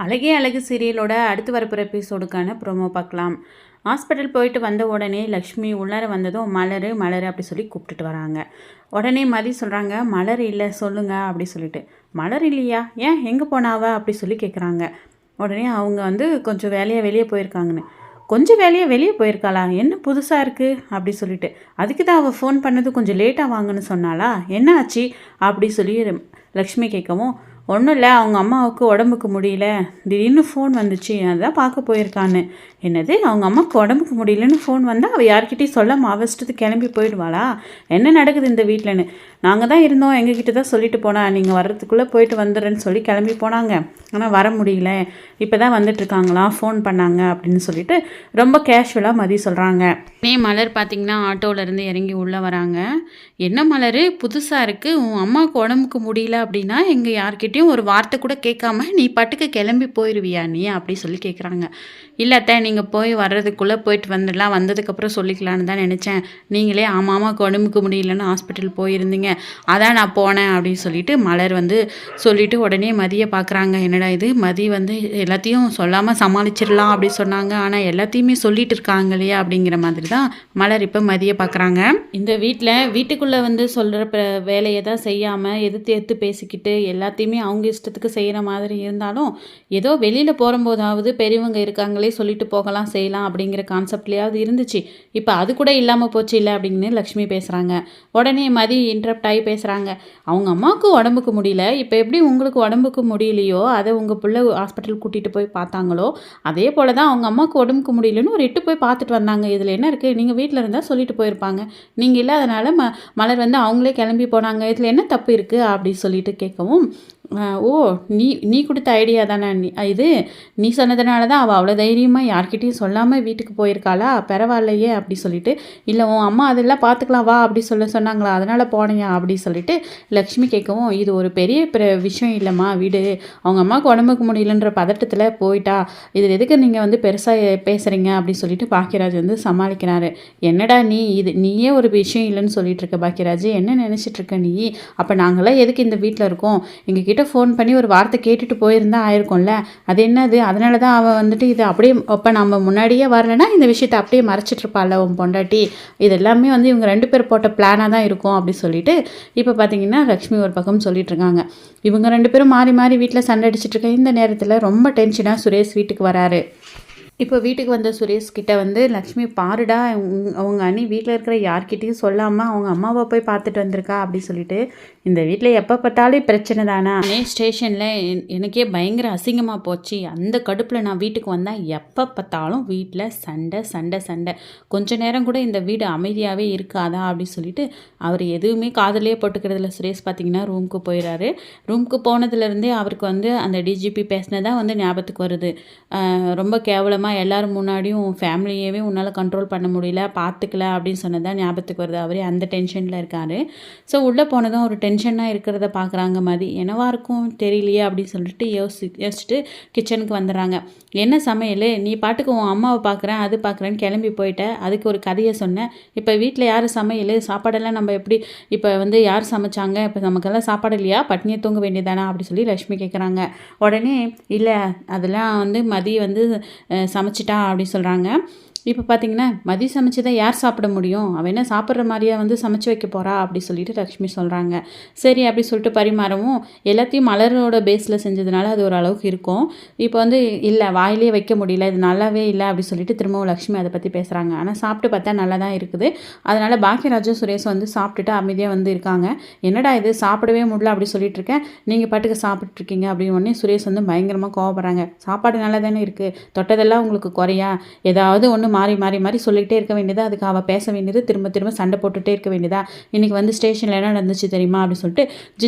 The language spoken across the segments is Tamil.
அழகே அழகு சீரியலோட அடுத்து வரப்போகிற எபிசோடுக்கான ப்ரோமோ பார்க்கலாம். ஹாஸ்பிட்டல் போயிட்டு வந்த உடனே லக்ஷ்மி உள்ளார வந்ததும் மலர் மலர் அப்படி சொல்லி கூப்பிட்டுட்டு வராங்க. உடனே மதி சொல்கிறாங்க, மலர் இல்லை சொல்லுங்க அப்படி சொல்லிட்டு. மலர் இல்லையா, ஏன் எங்கே போனாவ அப்படி சொல்லி கேட்குறாங்க. உடனே அவங்க கொஞ்சம் வேலையாக வெளியே போயிருக்காங்கன்னு. கொஞ்சம் வேலையாக வெளியே போயிருக்காளா, என்ன புதுசாக இருக்குது அப்படி சொல்லிட்டு. அதுக்கு தான் அவள் ஃபோன் பண்ணது கொஞ்சம் லேட்டாக வாங்கன்னு சொன்னாளா, என்ன ஆச்சு அப்படி சொல்லி லக்ஷ்மி கேட்கவும், ஒன்றும் இல்லை, அவங்க அம்மாவுக்கு உடம்புக்கு முடியல, திடீர்னு ஃபோன் வந்துச்சு, அதான் பார்க்க போயிருக்கான்னு. என்னது, அவங்க அம்மாவுக்கு உடம்புக்கு முடியலன்னு ஃபோன் வந்தால் அவள் யார்கிட்டையும் சொல்லாமல் அவசரத்துக்கு கிளம்பி போயிடுவாளா, என்ன நடக்குது இந்த வீட்டில்னு. நாங்கள் தான் இருந்தோம், எங்ககிட்ட தான் சொல்லிட்டு போனா, நீங்கள் வர்றதுக்குள்ளே போயிட்டு வந்துடுறேன்னு சொல்லி கிளம்பி போனாங்க, ஆனால் வர முடியல, இப்போ தான் வந்துட்டுருக்காங்களாம், ஃபோன் பண்ணாங்க அப்படின்னு சொல்லிட்டு ரொம்ப கேஷுவலாக மதி சொல்கிறாங்க. மலர் பார்த்திங்கன்னா ஆட்டோவிலேருந்து இறங்கி உள்ளே வராங்க. என்ன மலர் புதுசாக இருக்குது, உன் அம்மாவுக்கு உடம்புக்கு முடியல அப்படின்னா எங்கள் யார்கிட்டையும் ஒரு வார்த்தை கூட கேட்காம நீ பாட்டுக்கு கிளம்பி போயிடுவியா நீ அப்படி சொல்லி கேட்குறாங்க. இல்லைத்த, நீங்கள் போய் வர்றதுக்குள்ளே போயிட்டு வந்துடலாம், வந்ததுக்கப்புறம் சொல்லிக்கலான்னு தான் நினச்சேன், நீங்களே ஆமாம் உடம்புக்கு முடியலன்னு ஹாஸ்பிட்டல் போயிருந்தீங்க, அதான் நான் போனேன் அப்படின்னு சொல்லிட்டு மலர் சொல்லிவிட்டு உடனே மதியை பார்க்குறாங்க. என்னடா இது, மதி எல்லாத்தையும் சொல்லாமல் சமாளிச்சிடலாம் அப்படி சொன்னாங்க, ஆனால் எல்லாத்தையுமே சொல்லிட்டு இருக்காங்க இல்லையா அப்படிங்கிற மாதிரி தான் மலர் இப்போ மதியை பார்க்குறாங்க. இந்த வீட்டுக்குள்ளே சொல்கிற வேலையை தான் செய்யாமல் எதிர்த்து பேசிக்கிட்டு எல்லாத்தையுமே அவங்க இஷ்டத்துக்கு செய்கிற மாதிரி இருந்தாலும், ஏதோ வெளியில் போகும்போதாவது பெரியவங்க இருக்காங்களே சொல்லிட்டு போகலாம் செய்யலாம் அப்படிங்கிற கான்செப்ட்லேயாவது இருந்துச்சு, இப்போ அது கூட இல்லாமல் போச்சு இல்லை அப்படின்னு லக்ஷ்மி பேசுகிறாங்க. உடனே மதி இன்டரப்ட் ஆகி பேசுகிறாங்க. அவங்க அம்மாவுக்கு உடம்புக்கு முடியல, இப்போ எப்படி உங்களுக்கு உடம்புக்கு முடியலையோ அதை உங்கள் பிள்ளை ஹாஸ்பிட்டல் கூட்டிகிட்டு போய் பார்த்தாங்களோ அதே போல் தான் அவங்க அம்மாவுக்கு உடம்புக்கு முடியலன்னு ஒரு 8 போய் பார்த்துட்டு வந்தாங்க. இதில் என்ன இருக்குது, நீங்கள் வீட்டில் இருந்தால் சொல்லிட்டு போயிருப்பாங்க, நீங்கள் இல்லாதனால மலர் அவங்களே கிளம்பி போனாங்க, இதில் என்ன தப்பு இருக்குது அப்படி சொல்லிட்டு கேட்கவும், ஓ நீ கொடுத்த ஐடியா தானே இது, நீ சொன்னதுனால தான் அவள் அவ்வளோ தைரியமாக யார்கிட்டையும் சொல்லாமல் வீட்டுக்கு போயிருக்காளா, பரவாயில்லையே அப்படி சொல்லிட்டு. இல்லை உன் அம்மா அதெல்லாம் பார்த்துக்கலாம் வா அப்படி சொன்னாங்களா, அதனால் போனையா அப்படி சொல்லிட்டு லக்ஷ்மி கேட்கவும், இது ஒரு பெரிய விஷயம் இல்லைம்மா, வீடு அவங்க அம்மாவுக்கு உடம்புக்கு முடியலன்ற பதட்டத்தில் போயிட்டா, இதில் எதுக்கு நீங்கள் பெருசாக பேசுகிறீங்க அப்படி சொல்லிட்டு பாக்கியராஜ் சமாளிக்கிறாரு. என்னடா நீயே ஒரு விஷயம் இல்லைன்னு சொல்லிட்டு இருக்க பாக்கியராஜ், என்ன நினச்சிட்ருக்க நீ, அப்போ நாங்களாம் எதுக்கு இந்த வீட்டில் இருக்கோம், எங்ககிட்ட ஃபோன் பண்ணி ஒரு வார்த்தை கேட்டுட்டு போயிருந்தா ஆயிருக்கும்ல, அது என்னது, அதனால தான் அவள் இது அப்படியே, அப்போ நம்ம முன்னாடியே வரலைன்னா இந்த விஷயத்தை அப்படியே மறைச்சிட்ருப்பாள் உன் பொண்டாட்டி, இது எல்லாமே இவங்க 2 பேர் போட்ட பிளானாக தான் இருக்கும் அப்படி சொல்லிட்டு இப்போ பார்த்தீங்கன்னா லக்ஷ்மி ஒரு பக்கம் சொல்லிட்டு இருக்காங்க. இவங்க 2 பேரும் மாறி மாறி வீட்டில் சண்டை அடிச்சிட்ருக்க இந்த நேரத்தில் ரொம்ப டென்ஷனாக சுரேஷ் வீட்டுக்கு வராரு. இப்போ வீட்டுக்கு வந்த சுரேஷ்கிட்ட லக்ஷ்மி, பாருடா அவங்க அண்ணி வீட்டில் இருக்கிற யார்கிட்டையும் சொல்லாமல் அவங்க அம்மாவை போய் பார்த்துட்டு வந்திருக்கா அப்படி சொல்லிட்டு, இந்த வீட்டில் எப்போ பார்த்தாலும் பிரச்சனை தானே, ஸ்டேஷனில் எனக்கே பயங்கர அசிங்கமாக போச்சு, அந்த கடுப்பில் நான் வீட்டுக்கு வந்தால் எப்போ பார்த்தாலும் வீட்டில் சண்டை சண்டை சண்டை, கொஞ்ச நேரம் கூட இந்த வீடு அமைதியாகவே இருக்காதா அப்படி சொல்லிட்டு அவர் எதுவுமே காதலே போட்டுக்கிறதுல சுரேஷ் பார்த்திங்கன்னா ரூமுக்கு போயிடாரு. ரூமுக்கு போனதுலேருந்தே அவருக்கு அந்த டிஜிபி பேசினதான் ஞாபகத்துக்கு வருது. ரொம்ப கேவலமாக எல்லாரும் முன்னாடியும் ஃபேமிலியவே உன்னால் கண்ட்ரோல் பண்ண முடியல, பார்த்துக்கல அப்படின்னு சொன்னதான் ஞாபகத்துக்கு வருது. அவரே அந்த டென்ஷனில் இருக்கார். ஸோ உள்ளே போனதும் ஒரு டென்ஷனாக இருக்கிறத பார்க்குறாங்க மதி. என்னவா இருக்கும் தெரியலையே அப்படின்னு சொல்லிட்டு யோசிச்சுட்டு கிச்சனுக்கு வந்துடுறாங்க. என்ன சமையல், நீ பாட்டுக்கு உன் அம்மாவை பார்க்குறேன் அது பார்க்குறேன்னு கிளம்பி போயிட்டேன், அதுக்கு ஒரு கதையை சொன்னேன், இப்போ வீட்டில் யார் சமையல், சாப்பாடெல்லாம் நம்ம எப்படி, இப்போ யார் சமைச்சாங்க, இப்போ நமக்கெல்லாம் சாப்பாடு இல்லையா, பட்னியை தூங்க வேண்டியதானா அப்படி சொல்லி லக்ஷ்மி கேட்குறாங்க. உடனே இல்லை அதெல்லாம் மதி சமைச்சிட்டா அப்படி சொல்கிறாங்க. இப்போ பார்த்தீங்கன்னா மதி சமைச்சதை யார் சாப்பிட முடியும், அவள் என்ன சாப்பிட்ற மாதிரியா சமைச்சு வைக்க போகிறா அப்படி சொல்லிட்டு லக்ஷ்மி சொல்கிறாங்க. சரி அப்படி சொல்லிட்டு பரிமாறவும் எல்லாத்தையும் மலரோட பேஸில் செஞ்சதுனால அது ஒரு அளவுக்கு இருக்கும். இப்போ இல்லை வாயிலே வைக்க முடியல, இது நல்லாவே இல்லை அப்படி சொல்லிட்டு திரும்பவும் லக்ஷ்மி அதை பற்றி பேசுகிறாங்க. ஆனால் சாப்பிட்டு பார்த்தா நல்லா தான் இருக்குது. அதனால் பாக்கியராஜும் சுரேஷும் சாப்பிட்டுட்டு அமைதியாக இருக்காங்க. என்னடா இது சாப்பிடவே முடியல அப்படி சொல்லிட்டு இருக்கேன், நீங்கள் பாட்டுக்கு சாப்பிட்ருக்கீங்க அப்படின்னு உடனே சுரேஷ் பயங்கரமாக கோவப்படுறாங்க. சாப்பாடு நல்லா தானே இருக்குது, தொட்டதெல்லாம் உங்களுக்கு குறையா, ஏதாவது ஒன்று மாறி மாறி மாறி சொல்லிகிட்டே இருக்க வேண்டியதா, அதுக்கு அவள் பேச வேண்டியது, திரும்ப திரும்ப சண்டை போட்டுகிட்டே இருக்க வேண்டியதா, இன்றைக்கி ஸ்டேஷனில் என்ன நடந்துச்சு தெரியுமா அப்படின்னு சொல்லிட்டு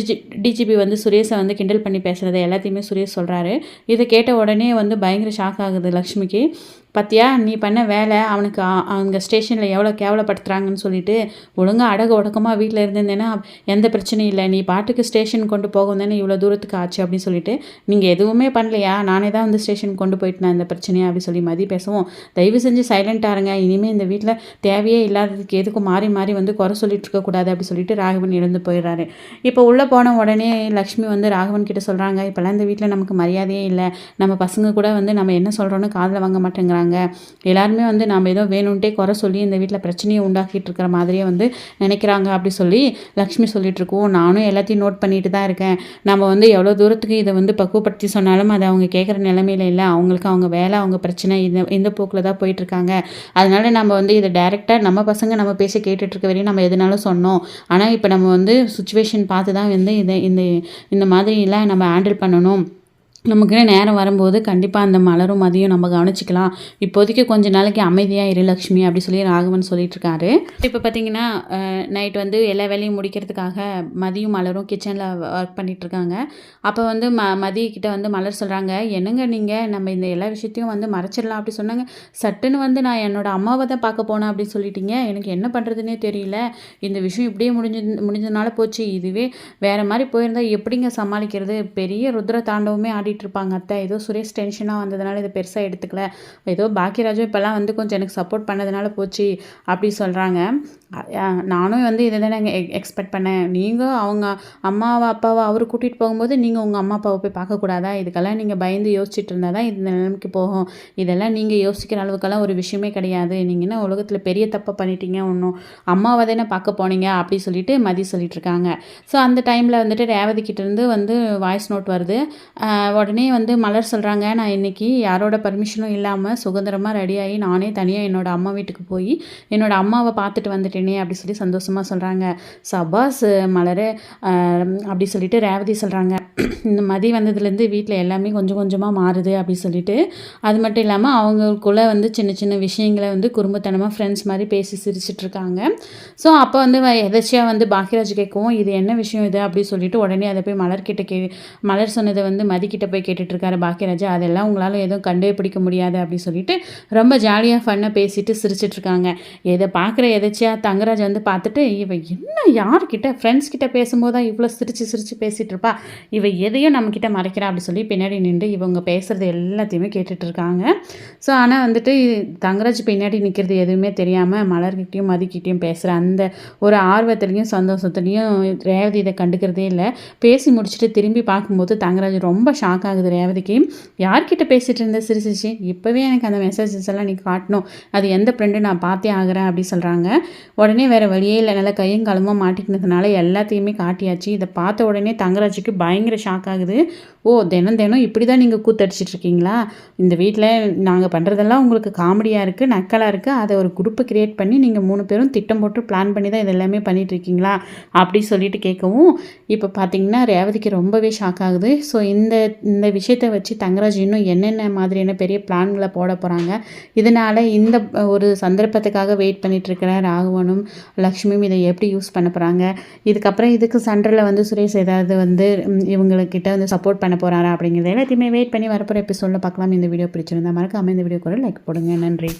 டிஜிபி சுரேஷை கிண்டல் பண்ணி பேசுகிறத எல்லாத்தையுமே சுரேஷ் சொல்கிறாரு. இதை கேட்ட உடனே பயங்கர ஷாக் ஆகுது லக்ஷ்மிக்கு. பார்த்தியா நீ பண்ண வேலை அவனுக்கு அவங்க ஸ்டேஷனில் எவ்வளோ கேவலப்படுத்துகிறாங்கன்னு சொல்லிட்டு ஒழுங்காக அடகு ஒடக்கமாக வீட்டில் இருந்திருந்தேன்னா எந்த பிரச்சனையும் இல்லை, நீ பாட்டுக்கு ஸ்டேஷன் கொண்டு போகும் தானே இவ்வளோ தூரத்துக்கு ஆச்சு அப்படின்னு சொல்லிட்டு நீங்கள் எதுவுமே பண்ணலையா, நானே தான் வந்து ஸ்டேஷன் கொண்டு போயிட்டு நான் இந்த பிரச்சனையா அப்படி சொல்லி மதி பேசவும், தயவு செஞ்சு சைலண்ட்டாக இருங்க, இனிமேல் இந்த வீட்டில் தேவையே இல்லாததுக்கு எதுக்கும் மாறி மாறி வந்து குறை சொல்லிட்டு இருக்கக்கூடாது அப்படி சொல்லிட்டு ராகவன் இருந்து போயிடுறாரு. இப்போ உள்ளே போன உடனே லக்ஷ்மி வந்து ராகவன் கிட்ட சொல்கிறாங்க, இப்போல்லாம் இந்த வீட்டில் நமக்கு மரியாதையே இல்லை, நம்ம பசங்க கூட வந்து நம்ம என்ன சொல்கிறோன்னு காதில் வாங்க மாட்டேங்கிறாங்க, எல்லாருமே வந்து நம்ம ஏதோ வேணும்ன்ட்டே குறை சொல்லி இந்த வீட்டில் பிரச்சனையை உண்டாக்கிட்டு இருக்கிற மாதிரியே வந்து நினைக்கிறாங்க அப்படி சொல்லி லக்ஷ்மி சொல்லிட்டு இருக்கோம். நானும் எல்லாத்தையும் நோட் பண்ணிட்டு தான் இருக்கேன், நம்ம வந்து எவ்வளோ தூரத்துக்கு இதை வந்து பக்குவப்படுத்தி சொன்னாலும் அதை அவங்க கேட்குற நிலைமையில இல்லை, அவங்களுக்கு அவங்க வேலை அவங்க பிரச்சனை இந்த போக்கில் தான் போயிட்டுருக்காங்க, அதனால நம்ம வந்து இதை டைரெக்டாக நம்ம பசங்க நம்ம பேச கேட்டுட்ருக்க வரையும் நம்ம எதுனாலும் சொன்னோம், ஆனால் இப்போ நம்ம வந்து சுச்சுவேஷன் பார்த்து தான் வந்து இந்த மாதிரிலாம் நம்ம ஹேண்டில் பண்ணணும், நமக்குன்னு நேரம் வரும்போது கண்டிப்பாக அந்த மலரும் மதியம் நம்ம கவனிச்சிக்கலாம், இப்போதைக்கு கொஞ்ச நாளைக்கு அமைதியாக இரு லக்ஷ்மி அப்படி சொல்லி ராகவன் சொல்லிட்டுருக்காரு. இப்போ பார்த்தீங்கன்னா நைட் வந்து எல்லா வேலையும் முடிக்கிறதுக்காக மதியும் மலரும் கிச்சனில் ஒர்க் பண்ணிகிட்ருக்காங்க. அப்போ வந்து மதிக்கிட்ட வந்து மலர் சொல்கிறாங்க, என்னங்க நீங்கள் நம்ம இந்த எல்லா விஷயத்தையும் வந்து மறைச்சிடலாம் அப்படி சொன்னாங்க, சட்டுன்னு வந்து நான் என்னோடய அம்மாவை தான் பார்க்க போனேன் அப்படின்னு சொல்லிட்டீங்க, எனக்கு என்ன பண்ணுறதுனே தெரியல, இந்த விஷயம் இப்படியே முடிஞ்சதுனால போச்சு, இதுவே வேறு மாதிரி போயிருந்தால் எப்படிங்க சமாளிக்கிறது, பெரிய ருத்ர தாண்டவமே இருப்பாங்க அத்தை, ஏதோ சுரேஷ் டென்ஷனாக வந்ததுனால இதை பெருசாக எடுத்துக்கல, ஏதோ பாக்கியராஜும் இப்போல்லாம் வந்து கொஞ்சம் எனக்கு சப்போர்ட் பண்ணதுனால போச்சு அப்படி சொல்கிறாங்க. நானும் வந்து இதை தானே எக்ஸ்பெக்ட் பண்ணேன், நீங்கள் அவங்க அம்மாவை அப்பாவை அவர் கூட்டிகிட்டு போகும்போது நீங்கள் உங்கள் அம்மா அப்பாவை போய் பார்க்கக்கூடாதா, இதுக்கெல்லாம் நீங்கள் பயந்து யோசிச்சுட்டு இருந்தால் தான் இந்த நிலைமைக்கு போகும், இதெல்லாம் நீங்கள் யோசிக்கிற அளவுக்கெல்லாம் ஒரு விஷயமே கிடையாது, நீங்கள் என்ன உலகத்தில் பெரிய தப்பை பண்ணிட்டீங்க, ஒன்றும் அம்மாவை தானே பார்க்க போனீங்க அப்படி சொல்லிட்டு மதி சொல்லிட்டு இருக்காங்க. ஸோ அந்த டைமில் வந்துட்டு ரேவதி கிட்டேருந்து வந்து வாய்ஸ் நோட் வருது. உடனே வந்து மலர் சொல்கிறாங்க, நான் இன்றைக்கி யாரோட பர்மிஷனும் இல்லாமல் சுதந்திரமாக ரெடியாகி நானே தனியாக என்னோடய அம்மா வீட்டுக்கு போய் என்னோடய அம்மாவை பார்த்துட்டு வந்துட்டேனே அப்படி சொல்லி சந்தோஷமாக சொல்கிறாங்க. சபாஸ் மலர் அப்படி சொல்லிட்டு ரேவதி சொல்கிறாங்க, இந்த மதி வந்ததுலேருந்து வீட்டில் எல்லாமே கொஞ்சம் கொஞ்சமாக மாறுது அப்படி சொல்லிட்டு, அது மட்டும் இல்லாமல் அவங்களுக்குள்ளே வந்து சின்ன சின்ன விஷயங்களை வந்து குடும்பத்தனமாக ஃப்ரெண்ட்ஸ் மாதிரி பேசி சிரிச்சிட்ருக்காங்க. ஸோ அப்போ வந்து எதாச்சியாக வந்து பாக்கியராஜ் கேட்கவும், இது என்ன விஷயம் இது அப்படி சொல்லிட்டு உடனே அதை போய் மலர்கிட்ட மலர் சொன்னதை வந்து மதிக்கிட்ட போய் கேட்டுட்ருக்காரு பாக்கியராஜா, அதெல்லாம் உங்களால் எதுவும் கண்டுபிடிக்க முடியாது அப்படி சொல்லிட்டு ரொம்ப ஜாலியாக ஃபன்னாக பேசிட்டு சிரிச்சிட்ருக்காங்க. இதை பார்க்குற எதாச்சியாக தங்கராஜ் வந்து பார்த்துட்டு, இவ என்ன யார்கிட்ட ஃப்ரெண்ட்ஸ் கிட்ட பேசும்போது தான் இவ்வளோ சிரித்து பேசிகிட்டு இருப்பா, இவ எதையும் நம்மக்கிட்ட மறைக்கிறா அப்படி சொல்லி பின்னாடி நின்று இவங்க பேசுகிறது எல்லாத்தையுமே கேட்டுட்ருக்காங்க. ஸோ ஆனால் வந்துட்டு தங்கராஜ் பின்னாடி நிற்கிறது எதுவுமே தெரியாமல் மலர்கிட்டையும் மதிக்கிட்டையும் பேசுகிற அந்த ஒரு ஆர்வத்துலேயும் சந்தோஷத்துலேயும் ரேவதி இதை கண்டுக்கிறதே இல்லை. பேசி முடிச்சுட்டு திரும்பி பார்க்கும்போது தங்கராஜ் ரொம்ப ஷாக் ஆகுது ரேவதிக்கு, யார்கிட்ட பேசிகிட்டு இருந்த சிரிச்சிச்சு, இப்போவே எனக்கு அந்த மெசேஜஸ் எல்லாம் நீ காட்டணும், அது எந்த ஃப்ரெண்டு நான் பார்த்தே ஆகிறேன் அப்படி சொல்கிறாங்க. உடனே வேறு வழியே இல்லை, நல்லா கையும் காலமாக மாட்டிக்கினதுனால எல்லாத்தையுமே காட்டியாச்சு. இதை பார்த்த உடனே தங்கராஜுக்கு பயங்கர ஷாக் ஆகுது. ஓ தினம் தினம் இப்படி தான் நீங்கள் கூத்தடிச்சிட்ருக்கீங்களா, இந்த வீட்டில் நாங்கள் பண்ணுறதெல்லாம் உங்களுக்கு காமெடியாக இருக்குது நக்கலாக இருக்குது, அதை ஒரு குரூப்பை க்ரியேட் பண்ணி நீங்கள் 3 பேரும் திட்டம் போட்டு பிளான் பண்ணி தான் இது எல்லாமே பண்ணிகிட்ருக்கீங்களா அப்படி சொல்லிட்டு கேட்கவும், இப்போ பார்த்தீங்கன்னா ரேவதிக்கு ரொம்பவே ஷாக் ஆகுது. ஸோ இந்த விஷயத்தை வச்சு தங்கராஜ் இன்னும் என்னென்ன மாதிரியான பெரிய பிளான்களை போட போகிறாங்க, இதனால் இந்த ஒரு சந்தர்ப்பத்துக்காக வெயிட் பண்ணிகிட்ருக்கிற ராகவனும் லக்ஷ்மியும் இதை எப்படி யூஸ் பண்ண போகிறாங்க, இதுக்கப்புறம் இதுக்கு சண்டரில் வந்து சுரேஷ் ஏதாவது வந்து இவங்கக்கிட்ட வந்து சப்போர்ட் பண்ண போகிறாரா அப்படிங்கிறது எல்லாத்தையுமே வெயிட் பண்ணி வரப்போகிற எபிசோடில் பார்க்கலாம். இந்த வீடியோ பிடிச்சிருந்தா மறக்காம இந்த வீடியோ கூட லைக் போடுங்க. நன்றி.